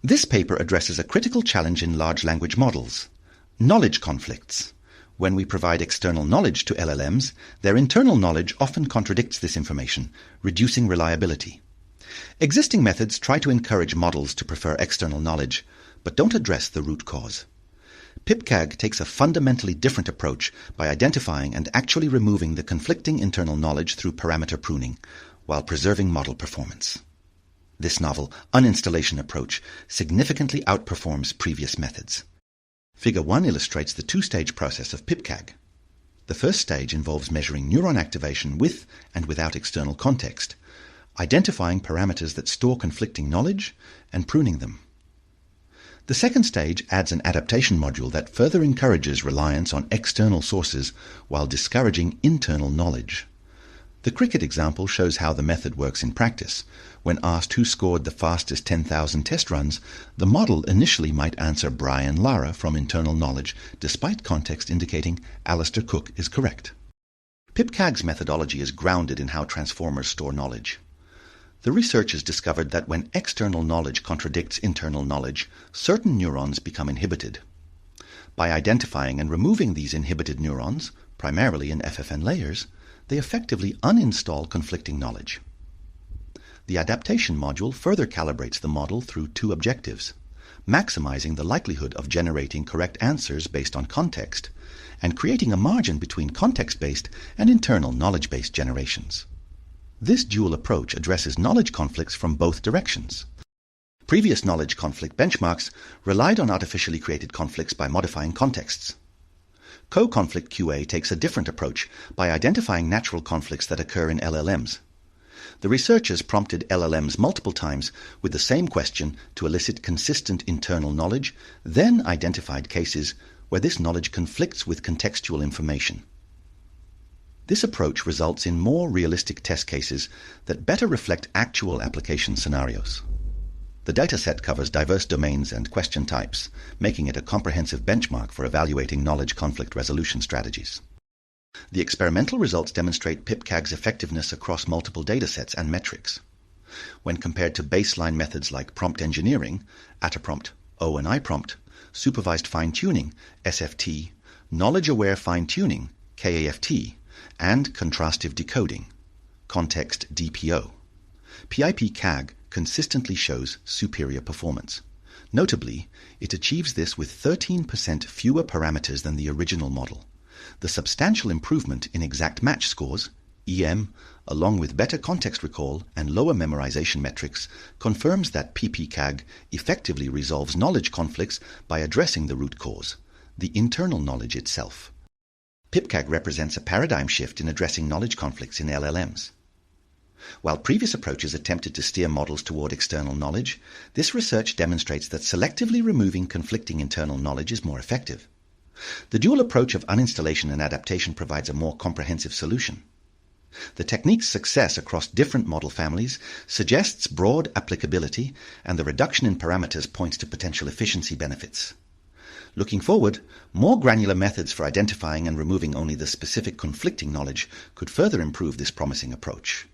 This paper addresses a critical challenge in large language models: knowledge conflicts. When we provide external knowledge to LLMs, their internal knowledge often contradicts this information, reducing reliability. Existing methods try to encourage models to prefer external knowledge, but don't address the root cause. PipCag takes a fundamentally different approach by identifying and actually removing the conflicting internal knowledge through parameter pruning, while preserving model performance. This novel uninstallation approach significantly outperforms previous methods. Figure 1 illustrates the two-stage process of PipCag. The first stage involves measuring neuron activation with and without external context, identifying parameters that store conflicting knowledge, and pruning them. The second stage adds an adaptation module that further encourages reliance on external sources while discouraging internal knowledge. The cricket example shows how the method works in practice. When asked who scored the fastest 10,000 test runs, the model initially might answer Brian Lara from internal knowledge, despite context indicating Alistair Cook is correct. PipCag's methodology is grounded in how transformers store knowledge. The researchers discovered that when external knowledge contradicts internal knowledge, certain neurons become inhibited. By identifying and removing these inhibited neurons, primarily in FFN layers, they effectively uninstall conflicting knowledge. The adaptation module further calibrates the model through two objectives: maximizing the likelihood of generating correct answers based on context, and creating a margin between context-based and internal knowledge-based generations. This dual approach addresses knowledge conflicts from both directions. Previous knowledge conflict benchmarks relied on artificially created conflicts by modifying contexts. Co-conflict QA takes a different approach by identifying natural conflicts that occur in LLMs. The researchers prompted LLMs multiple times with the same question to elicit consistent internal knowledge, then identified cases where this knowledge conflicts with contextual information. This approach results in more realistic test cases that better reflect actual application scenarios. The dataset covers diverse domains and question types, making it a comprehensive benchmark for evaluating knowledge conflict resolution strategies. The experimental results demonstrate PipCag's effectiveness across multiple datasets and metrics. When compared to baseline methods like prompt engineering, AtterPrompt, O and iPrompt, supervised fine-tuning, SFT, knowledge-aware fine-tuning, KAFT, and contrastive decoding, context DPO, PIPCag consistently shows superior performance. Notably, it achieves this with 13% fewer parameters than the original model. The substantial improvement in exact match scores, EM, along with better context recall and lower memorization metrics, confirms that PipCag effectively resolves knowledge conflicts by addressing the root cause, the internal knowledge itself. PipCag represents a paradigm shift in addressing knowledge conflicts in LLMs. While previous approaches attempted to steer models toward external knowledge, this research demonstrates that selectively removing conflicting internal knowledge is more effective. The dual approach of uninstallation and adaptation provides a more comprehensive solution. The technique's success across different model families suggests broad applicability, and the reduction in parameters points to potential efficiency benefits. Looking forward, more granular methods for identifying and removing only the specific conflicting knowledge could further improve this promising approach.